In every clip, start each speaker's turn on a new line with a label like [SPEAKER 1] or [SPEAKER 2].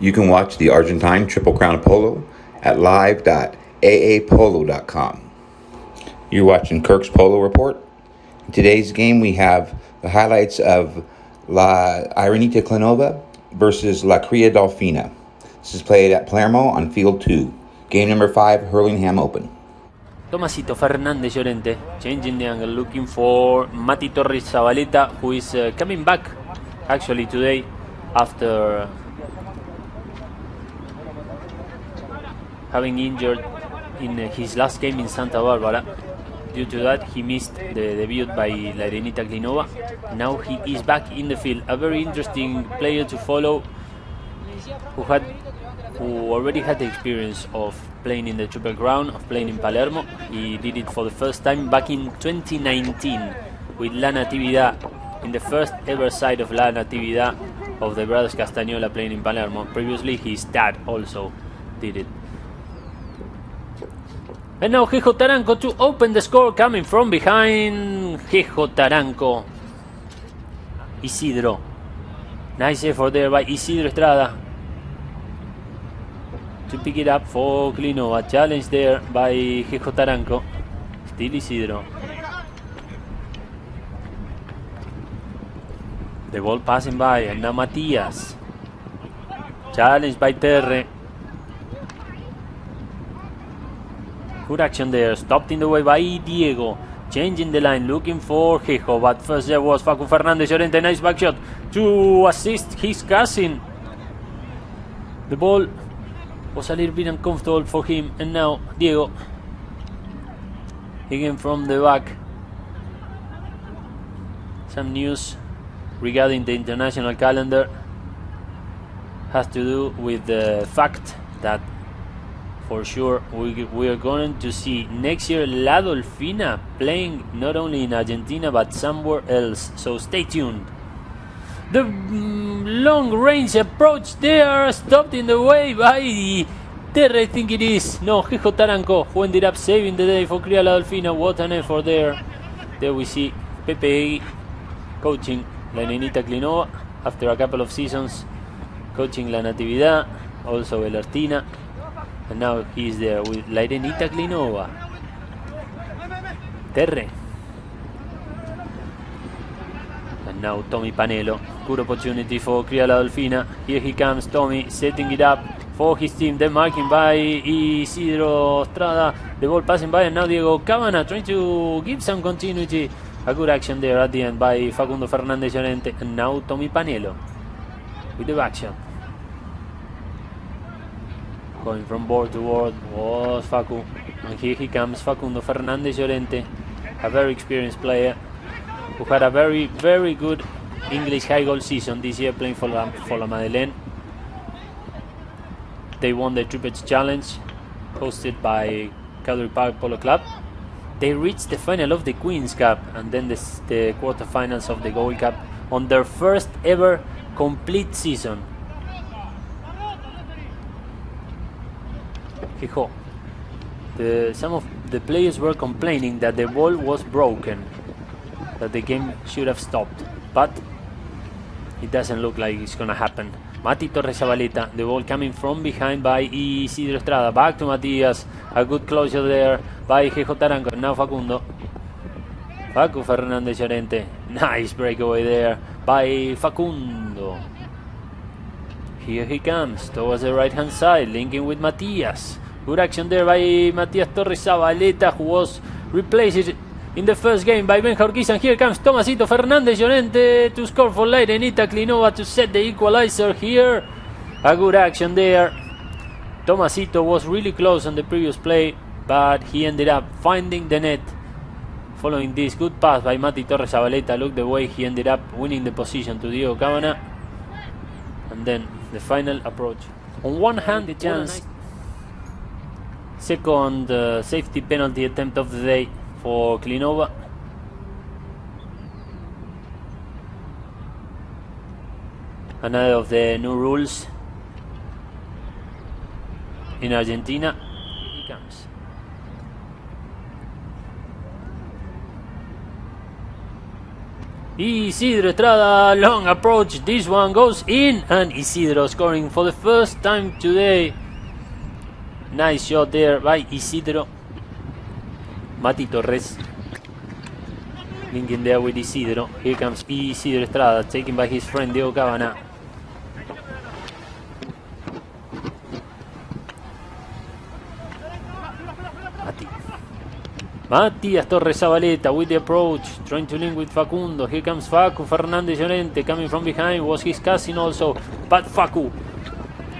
[SPEAKER 1] You can watch the Argentine Triple Crown Polo at live.aapolo.com. You're watching Kirk's Polo Report. In today's game, we have the highlights of La Irenita Clinova versus La Cria La Dolfina. This is played at Palermo on Field 2. Game number 5, Hurlingham Open.
[SPEAKER 2] Tomasito Fernández Llorente, changing the angle, looking for Mati Torres Zabaleta, who is coming back actually today after having injured in his last game in Santa Barbara. Due to that, he missed the debut by La Irenita Clinova. Now he is back in the field. A very interesting player to follow, who already had the experience of playing in the Triple Crown, of playing in Palermo. He did it for the first time back in 2019 with La Natividad, in the first ever side of La Natividad of the brothers Castagnola playing in Palermo. Previously, his dad also did it. And now Jejo Taranco to open the score, coming from behind. Jejo Taranco. Isidro. Nice effort there by Isidro Estrada to pick it up for Clinova. Challenge there by Jejo Taranco. Still Isidro. The ball passing by, and now Matias. Challenge by Terre. Good action there, stopped in the way by Diego. Changing the line, looking for Jejo, but first there was Facu Fernández Llorente. Nice back shot to assist his cousin. The ball was a little bit uncomfortable for him, and now Diego again from the back. Some news regarding the international calendar has to do with the fact that for sure we are going to see next year La Dolfina playing not only in Argentina but somewhere else, so stay tuned. The long range approach there, stopped in the way by Terre, I think it is. No, Jejo Taranco, who ended up saving the day for Cria La Dolfina. What an effort there. There we see Pepe coaching La Irenita Clinova after a couple of seasons, coaching La Natividad, also El Artina. And now he's there with La Irenita Clinova. Terre. And now Tommy Panelo. Good opportunity for Cria La Dolfina. Here he comes, Tommy, setting it up for his team. Then marking by Isidro Estrada. The ball passing by, and now Diego Cabana trying to give some continuity. A good action there at the end by Facundo Fernández Llorente. And now Tommy Panelo with the back shot. Going from board to board was Facu. And here he comes, Facundo Fernández Llorente, a very experienced player who had a very, very good English high goal season this year playing for La Madeleine. They won the Triple Challenge hosted by Cadbury Park Polo Club. They reached the final of the Queen's Cup and then the quarterfinals of the Gold Cup on their first ever complete season. Some of the players were complaining that the ball was broken, that the game should have stopped, but it doesn't look like it's gonna happen. Mati Torres Zabaleta, the ball coming from behind by Isidro Estrada, back to Matias, a good closure there by Jejo Taranco. Now Facu Fernández Llorente, nice breakaway there by Facundo. Here he comes towards the right hand side, linking with Matias. Good action there by Matias Torres Zabaleta, who was replaced in the first game by Benja Urquiza. And here comes Tomasito Fernández Llorente to score for La Irenita Clinova to set the equalizer here. A good action there. Tomasito was really close on the previous play, but he ended up finding the net. Following this good pass by Mati Torres Zabaleta, look the way he ended up winning the position to Diego Cabana. And then the final approach. On one hand, the chance. Second safety penalty attempt of the day for Clinova. Another of the new rules in Argentina. Here he comes. Isidro Estrada, long approach. This one goes in, and Isidro scoring for the first time today. Nice shot there by Isidro. Mati Torres linking there with Isidro. Here comes Isidro Estrada, taken by his friend Diego Cabana. Matías Torres Zabaleta with the approach, trying to link with Facundo. Here comes Facu Fernandez Llorente coming from behind. Was his cousin also, but Facu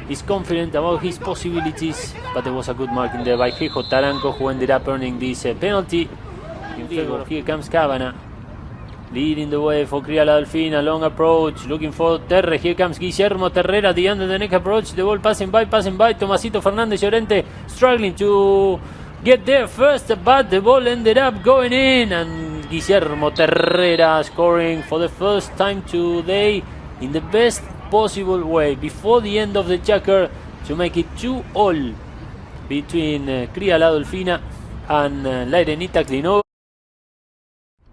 [SPEAKER 2] is confident about his possibilities. But there was a good marking there by Jejo Taranco, who ended up earning this penalty in favor. Here comes Cabana, leading the way for Cria La Dolfina. Long approach, looking for Terre. Here comes Guillermo Terrera at the end of the neck approach. The ball passing by. Tomasito Fernandez Llorente struggling to get there first, but the ball ended up going in, and Guillermo Terrera scoring for the first time today in the best possible way before the end of the checker to make it 2-2 between Cria La Dolfina and La Irenita Clinova.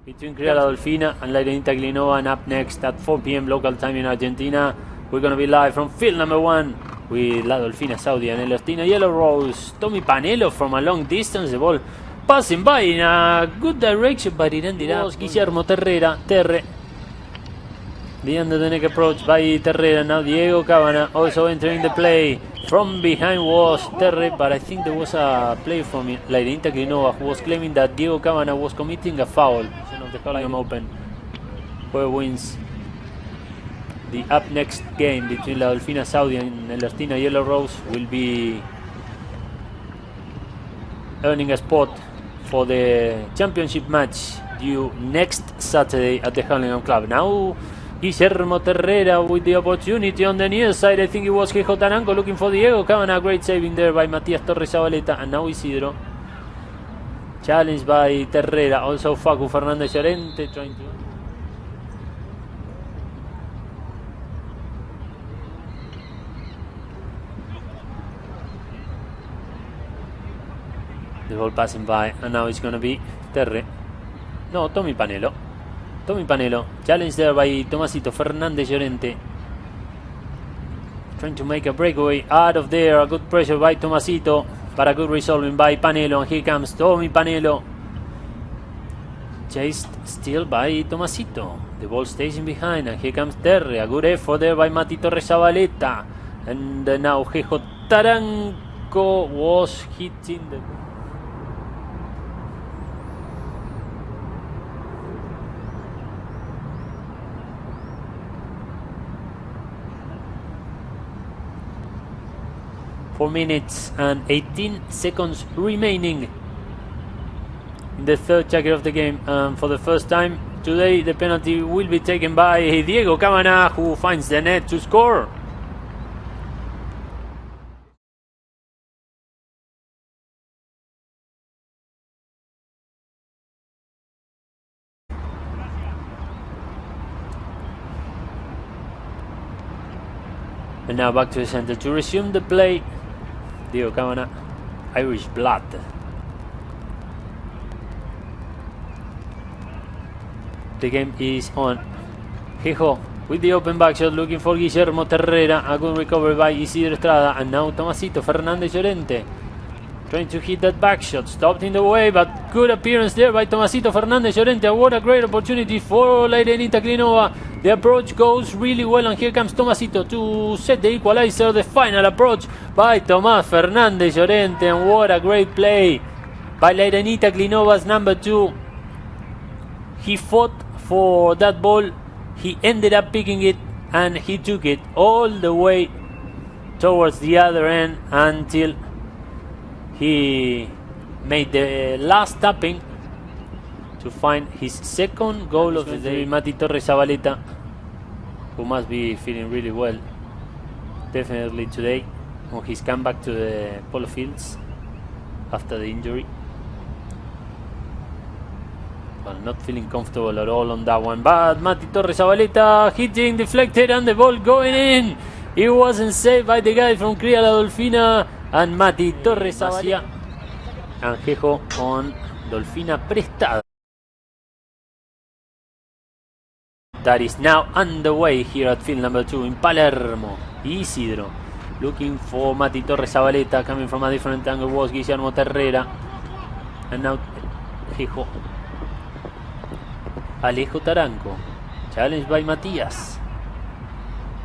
[SPEAKER 2] Between Cria La Dolfina and La Irenita Clinova, and up next at 4 p.m. local time in Argentina, we're going to be live from field number 1 with La Dolfina Saudi and El Ostina Yellow Rose. Tommy Panelo from a long distance, the ball passing by in a good direction, but it ended up Guillermo Terre. The end of the neck approach by Terrera. Now Diego Cabana also entering the play. From behind was Terre, but I think there was a play from La Irenita Clinova who was claiming that Diego Cabana was committing a foul of the Hurlingham Open, where wins the up next game between La Dolfina Saudi and El Ostina Yellow Rose will be earning a spot for the championship match due next Saturday at the Hurlingham Club. Now Guillermo Terrera with the opportunity on the near side. I think it was Jejo Taranco looking for Diego Cabana. Great saving there by Matías Torres Zabaleta, and now Isidro. Challenged by Terrera. Also Facu Fernandez Llorente trying to... The ball passing by, and now it's going to be Terre. No, Tommy Panelo. Challenged there by Tomasito Fernandez Llorente. Trying to make a breakaway out of there. A good pressure by Tomasito, but a good resolving by Panelo. And here comes Tommy Panelo. Chased still by Tomasito. The ball stays in behind, and here comes Terre. A good effort there by Mati Torres Zabaleta. And now Jejo Taranco was hitting the... 4 minutes and 18 seconds remaining in the third checker of the game. For the first time today, the penalty will be taken by Diego Cabana, who finds the net to score. And now back to the center to resume the play. Diego Cabana, Irish blood. The game is on. Jejo with the open back shot, looking for Guillermo Terrera. A good recovery by Isidro Estrada. And now Tomasito Fernandez Llorente trying to hit that back shot. Stopped in the way, but good appearance there by Tomasito Fernandez Llorente. What a great opportunity for La Irenita Clinova. The approach goes really well, and here comes Tomasito to set the equalizer. The final approach by Tomás Fernandez Llorente, and what a great play by La Irenita Clinova's number 2. He fought for that ball. He ended up picking it, and he took it all the way towards the other end until he made the last tapping to find his second goal of the day. Mati Torres Zabaleta, who must be feeling really well, definitely today, on his comeback to the polo fields after the injury. Well, not feeling comfortable at all on that one. But Mati Torres Zabaleta hitting, deflected, and the ball going in. It wasn't saved by the guy from Cria La Dolfina, and Mati Torres Zabaleta. Anjejo on Dolfina prestada. that is now underway here at field number 2 in Palermo. Isidro looking for Mati Torres Zabaleta, coming from a different angle was Guillermo Terrera, and now Jejo. Alejo Taranco, challenged by Matias,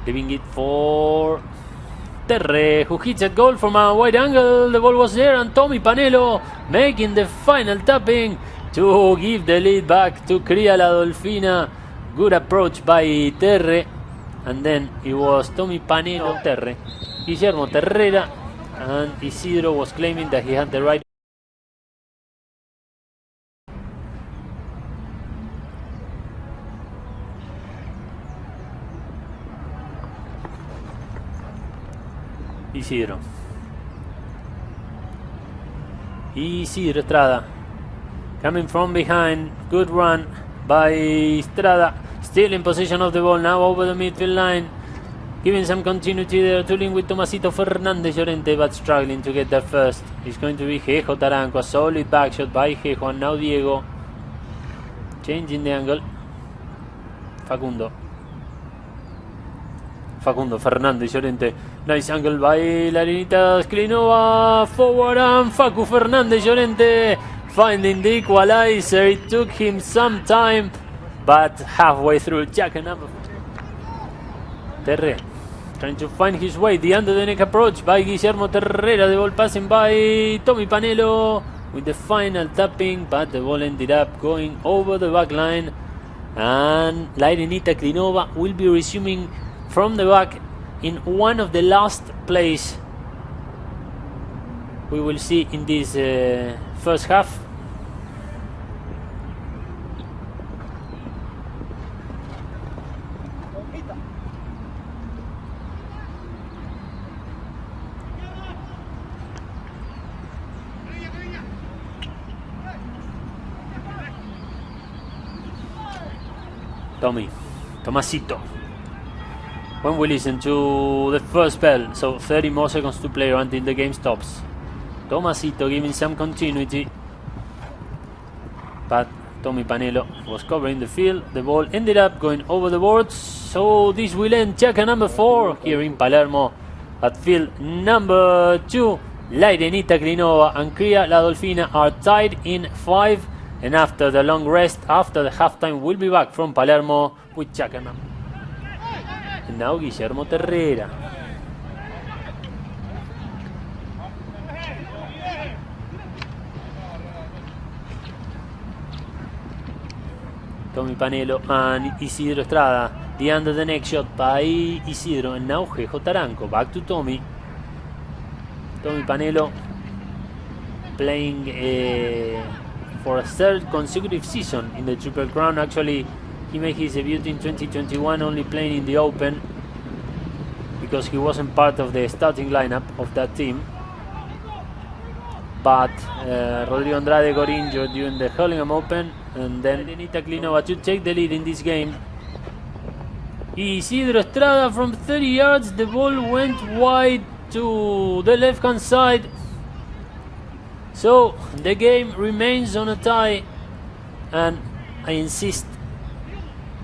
[SPEAKER 2] leaving it for Terre, who hits a goal from a wide angle. The ball was there, and Tommy Panelo making the final tapping to give the lead back to Cria La Dolfina. Good approach by Terre, and then it was Tommy Panelo, Terre, Guillermo Terrera, and Isidro was claiming that he had the right. Isidro Estrada coming from behind. Good run by Estrada, still in possession of the ball, now over the midfield line, giving some continuity there, tooling with Tomasito Fernandez Llorente, but struggling to get there first. It's going to be Jejo Taranco, a solid back shot by Jejo, and now Diego changing the angle. Facundo Fernandez Llorente, nice angle by Irenita Clinova, forward, and Facu Fernandez Llorente finding the equalizer. It took him some time, but halfway through, Jack and number Terre trying to find his way. The under the neck approach by Guillermo Terrera. The ball passing by Tommy Panelo with the final tapping, but the ball ended up going over the back line, and Irenita Clinova will be resuming from the back in one of the last plays we will see in this first half. Tomasito. When we listen to the first bell, so 30 more seconds to play until the game stops. Tomasito giving some continuity, but Tommy Panelo was covering the field. The ball ended up going over the boards, so this will end checker number 4 here in Palermo at field number 2. Irenita Clinova and Cria La Dolfina are tied in 5, and after the long rest, after the halftime, we'll be back from Palermo with checker number. And now Guillermo Terrera. Tommy Panelo and Isidro Estrada. The under the neck shot by Isidro, and now Jejo Taranco. Back to Tommy. Tommy Panelo playing for a third consecutive season in the Triple Crown. Actually, he made his debut in 2021, only playing in the Open because he wasn't part of the starting lineup of that team. But Rodrigo Andrade got injured during the Hurlingham Open, and then Irenita Clinova to take the lead in this game. Isidro Estrada from 30 yards, the ball went wide to the left hand side. So the game remains on a tie, and I insist,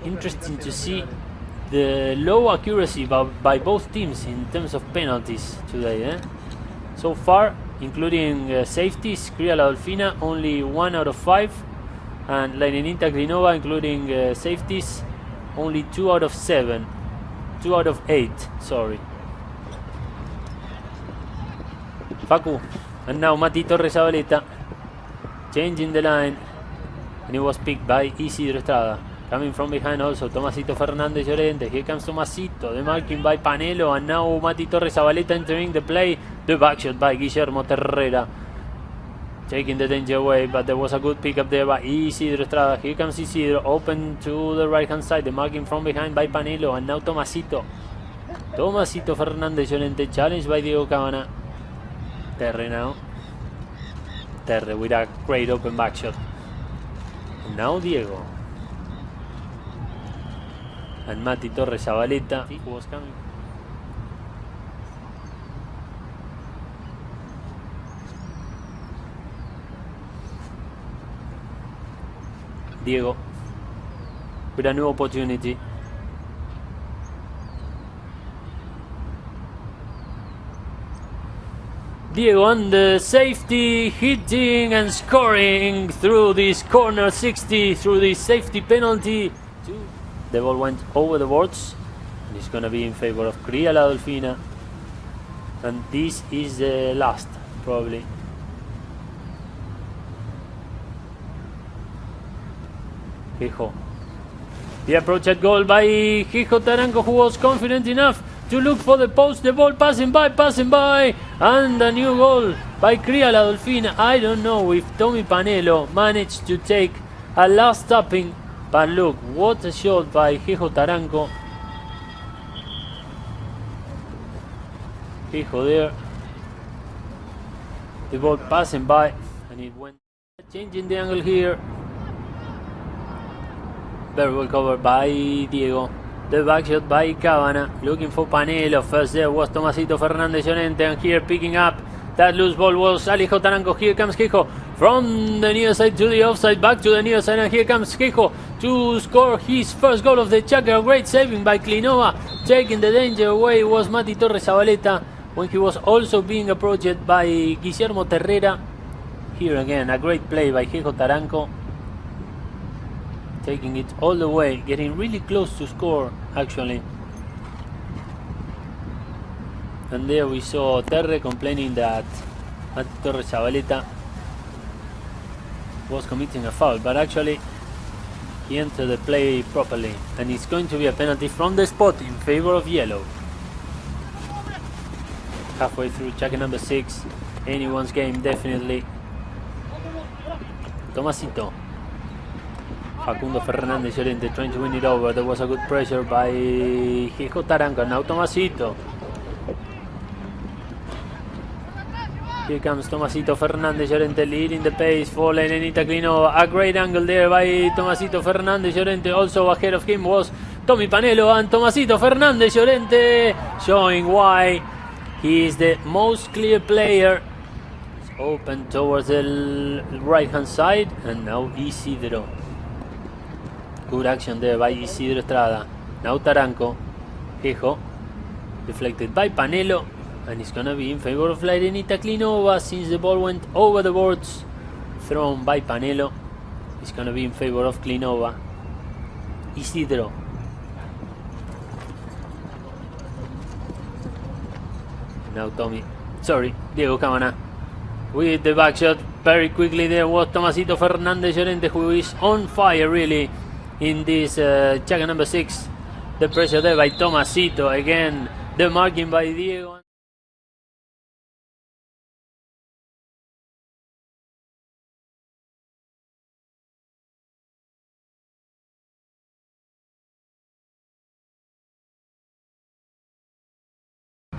[SPEAKER 2] interesting to see the low accuracy by both teams in terms of penalties today. So far, including safeties, Cria La Dolfina only 1 out of 5, and Irenita Clinova, including safeties, only 2 out of 7, 2 out of 8, sorry. Facu, and now Mati Torres Zabaleta changing the line, and it was picked by Isidro Estrada. Coming from behind also, Tomasito Fernandez Llorente. Here comes Tomasito, the marking by Panelo, and now Mati Torres Zabaleta entering the play. The back shot by Guillermo Terrera, taking the danger away, but there was a good pick up there by Isidro Estrada. Here comes Isidro, open to the right hand side, the marking from behind by Panelo, and now Tomasito Fernandez Llorente, challenged by Diego Cabana. Terre now. Terre with a great open back shot. And now Diego. And Mati Torres Zabaleta was coming. Diego with a new opportunity. Diego on the safety, hitting and scoring through this corner 60, through this safety penalty. The ball went over the boards, and it's going to be in favor of Cria La Dolfina. And this is the last, probably. Hijo. The approach at goal by Hijo Taranco, who was confident enough to look for the post. The ball passing by, and a new goal by Cria La Dolfina. I don't know if Tommy Panelo managed to take a last tapping, but look, what a shot by Hijo Taranco. Hijo there. The ball passing by, and it went. Changing the angle here. Very well covered by Diego. The back shot by Cabana. Looking for Panelo. First there was Tomasito Fernandez Llorente. And here picking up that loose ball was Alejo Taranco. Here comes Hijo from the near side to the offside. Back to the near side. And here comes Hijo to score his first goal of the Chakra. Great saving by Clinova. Taking the danger away was Mati Torres Zabaleta, when he was also being approached by Guillermo Terrera. Here again, a great play by Hijo Taranco. Taking it all the way, getting really close to score, actually. And there we saw Terre complaining that Mati Torres Zabaleta was committing a foul, but actually he entered the play properly, and it's going to be a penalty from the spot in favor of yellow. Halfway through jacket number 6, anyone's game, definitely. Tomasito. Facundo Fernandez Llorente trying to win it over. There was a good pressure by Hijo Taranco. Now Tomasito. Here comes Tomasito Fernandez Llorente leading the pace for Irenita Clinova. A great angle there by Tomasito Fernandez Llorente. Also ahead of him was Tommy Panelo, and Tomasito Fernandez Llorente showing why he is the most clear player. It's open towards the right hand side, and now Isidro. Good action there by Isidro Estrada. Now Taranco. Hijo. Deflected by Panelo. And it's going to be in favor of Irenita Clinova, since the ball went over the boards. Thrown by Panelo. It's going to be in favor of Clinova. Isidro. Now Diego Cabana. With the back shot. Very quickly there was Tomasito Fernandez Llorente, who is on fire really in this jacket number 6. The pressure there by Tomasito. Again, the marking by Diego.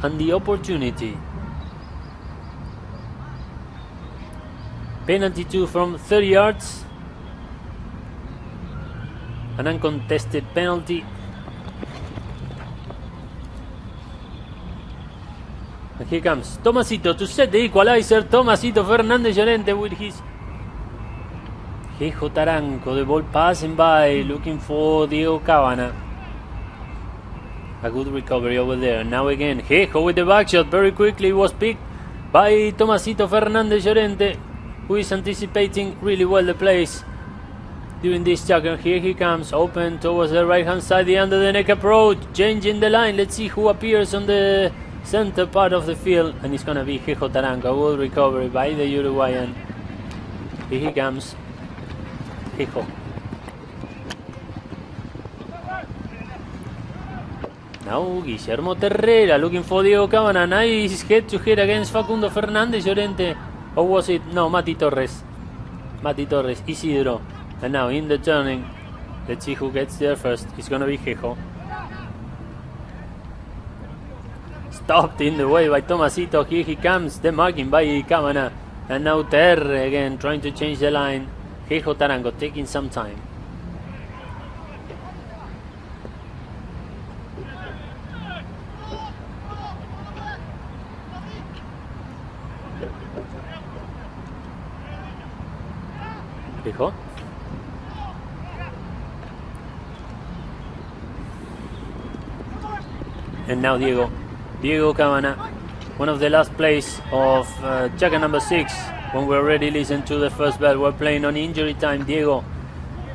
[SPEAKER 2] And the opportunity. Penalty 2 from 30 yards. An uncontested penalty. And here comes Tomasito to set the equalizer. Tomasito Fernandez Llorente with his Hijo Taranco. The ball passing by, looking for Diego Cabana. A good recovery over there. Now again, Hijo with the back shot. Very quickly was picked by Tomasito Fernandez Llorente, who is anticipating really well the plays during this tackle. Here he comes, open towards the right hand side, the under the neck approach, changing the line. Let's see who appears on the center part of the field, and it's gonna be Hijo Taranco. A good recovery by the Uruguayan. Here he comes, Hijo. Now Guillermo Terrera looking for Diego Cabana. Nice head to head against Facundo Fernandez Llorente. Or was it? No, Mati Torres. Isidro. And now in the turning, let's see who gets there first. It's gonna be Hijo. Stopped in the way by Tomasito. Here he comes, the marking by Cabana. And now Terre again trying to change the line. Hijo Taranco taking some time. Hijo. And now Diego Cabana, one of the last plays of jacket number 6. When we already listened to the first bell, we're playing on injury time. Diego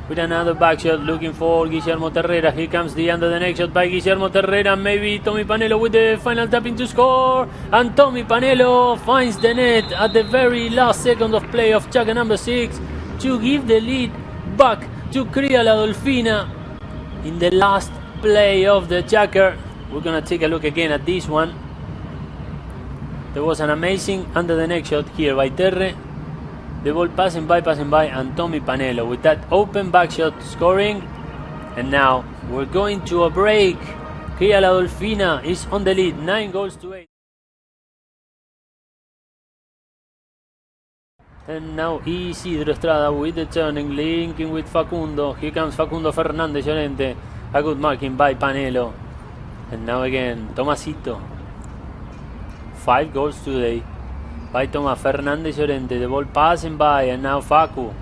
[SPEAKER 2] with another back shot, looking for Guillermo Terrera. Here comes the under the neck shot by Guillermo Terrera. Maybe Tommy Panelo with the final tapping to score. And Tommy Panelo finds the net at the very last second of play of jacket number 6 to give the lead back to Cria La Dolfina in the last play of the Jacker. We're gonna take a look again at this one. There was an amazing under the neck shot here by Terre. The ball passing by, and Tommy Panelo with that open back shot scoring. And now we're going to a break. Cria La Dolfina is on the lead, 9-8. And now Isidro Estrada with the turning, linking with Facundo. Here comes Facundo Fernández Llorente. A good marking by Panelo. And now again, Tomasito. 5 goals today by Tomás Fernández Llorente. The ball passing by, and now Facu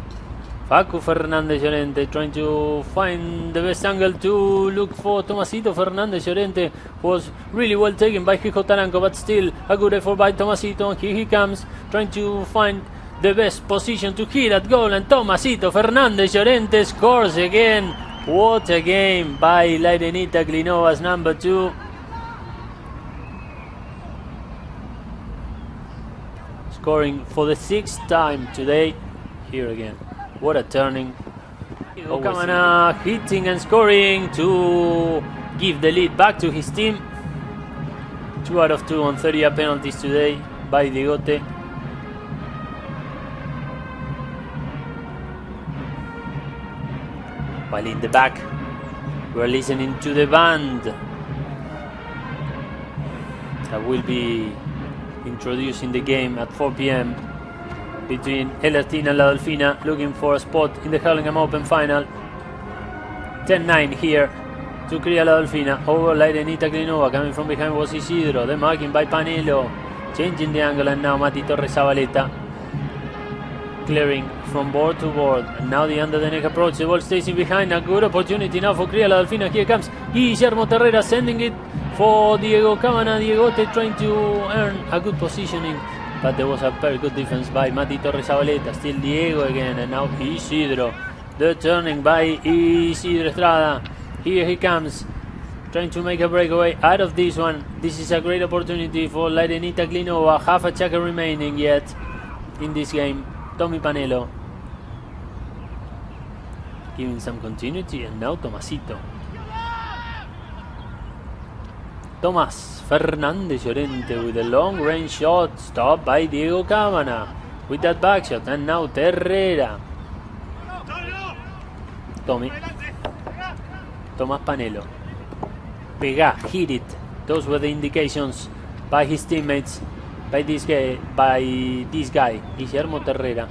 [SPEAKER 2] Fernández Llorente trying to find the best angle to look for Tomasito Fernández Llorente. Was really well taken by Hijo Taranco, but still a good effort by Tomasito. And here he comes trying to find the best position to hit that goal, and Tomasito Fernández Llorente scores again. What a game by Irenita Clinova's number 2. Scoring for the 6th time today. Here again. What a turning. Kamana hitting and scoring to give the lead back to his team. 2 out of 2 on 30 penalties today by Diegote. While in the back, we're listening to the band that will be introducing the game at 4 p.m. between El Estina and La Dolfina, looking for a spot in the Hurlingham Open final. 10-9 here to Cria La Dolfina. Over Irenita Clinova, coming from behind was Isidro. The marking by Panelo, changing the angle, and now Mati Torres Zabaleta clearing from board to board. And now the under the neck approach. The ball stays in behind. A good opportunity now for Cria La Dolfina. Here comes Guillermo Terrera sending it for Diego Cabana. Diegote trying to earn a good positioning, but there was a very good defense by Mati Torres Zabaleta. Still Diego again, and now Isidro. The turning by Isidro Estrada. Here he comes, trying to make a breakaway out of this one. This is a great opportunity for Irenita Clinova. Half a checker remaining yet in this game. Tommy Panelo giving some continuity, and now Tomasito. Tomás Fernández Llorente with a long range shot, stopped by Diego Cabana with that back shot, and now Terrera. Tomás Panelo. Pega, hit it. Those were the indications by his teammates, by this guy, Guillermo Terrera.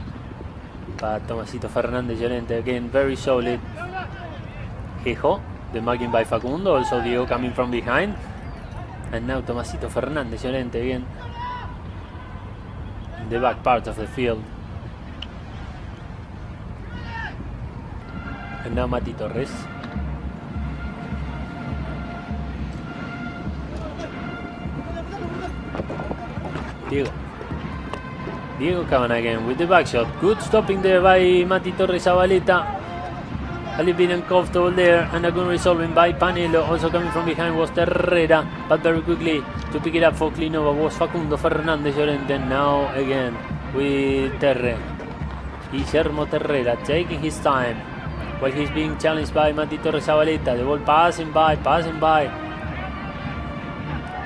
[SPEAKER 2] But Tomasito Fernández Llorente again, very solid. Jejo, the marking by Facundo, also Diego coming from behind. And now Tomasito Fernández Llorente again in the back part of the field. And now Mati Torres. Diego Cabana again with the back shot. Good stopping there by Mati Torres Zabaleta. A little bit uncomfortable there, and a good resolving by Panelo. Also coming from behind was Terrera, but very quickly to pick it up for Clinova was Facundo Fernández Llorente. Now again with Terre. Guillermo Terrera taking his time while he's being challenged by Mati Torres Zabaleta. The ball passing by.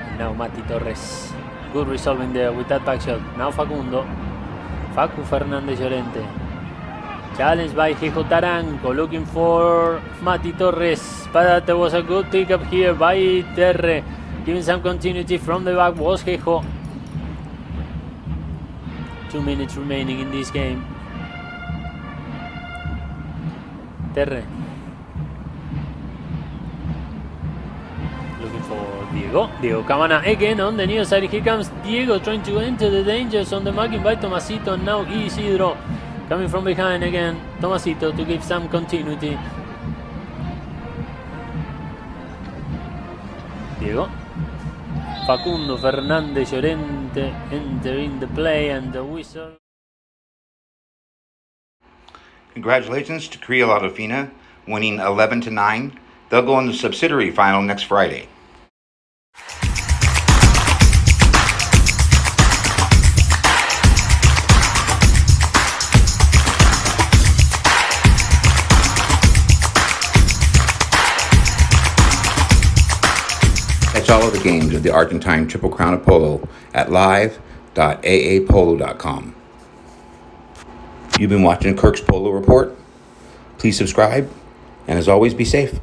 [SPEAKER 2] And now Mati Torres. Good resolving there with that back shot. Now Facu Fernández Llorente. Challenged by Hijo Taranco, looking for Mati Torres, but there was a good pickup here by Terre, giving some continuity from the back was Hijo. 2 minutes remaining in this game. Terre looking for Diego Cabana again on the near side. Here comes Diego trying to enter the dangers on the marking by Tomasito, and now Isidro coming from behind again. Tomasito to give some continuity. Diego. Facundo Fernández Llorente entering the play and the whistle.
[SPEAKER 1] Congratulations to Cria La Dolfina, winning 11-9. They'll go in the subsidiary final next Friday. Catch all of the games of the Argentine Triple Crown of Polo at live.aapolo.com. You've been watching Kirk's Polo Report. Please subscribe, and as always, be safe.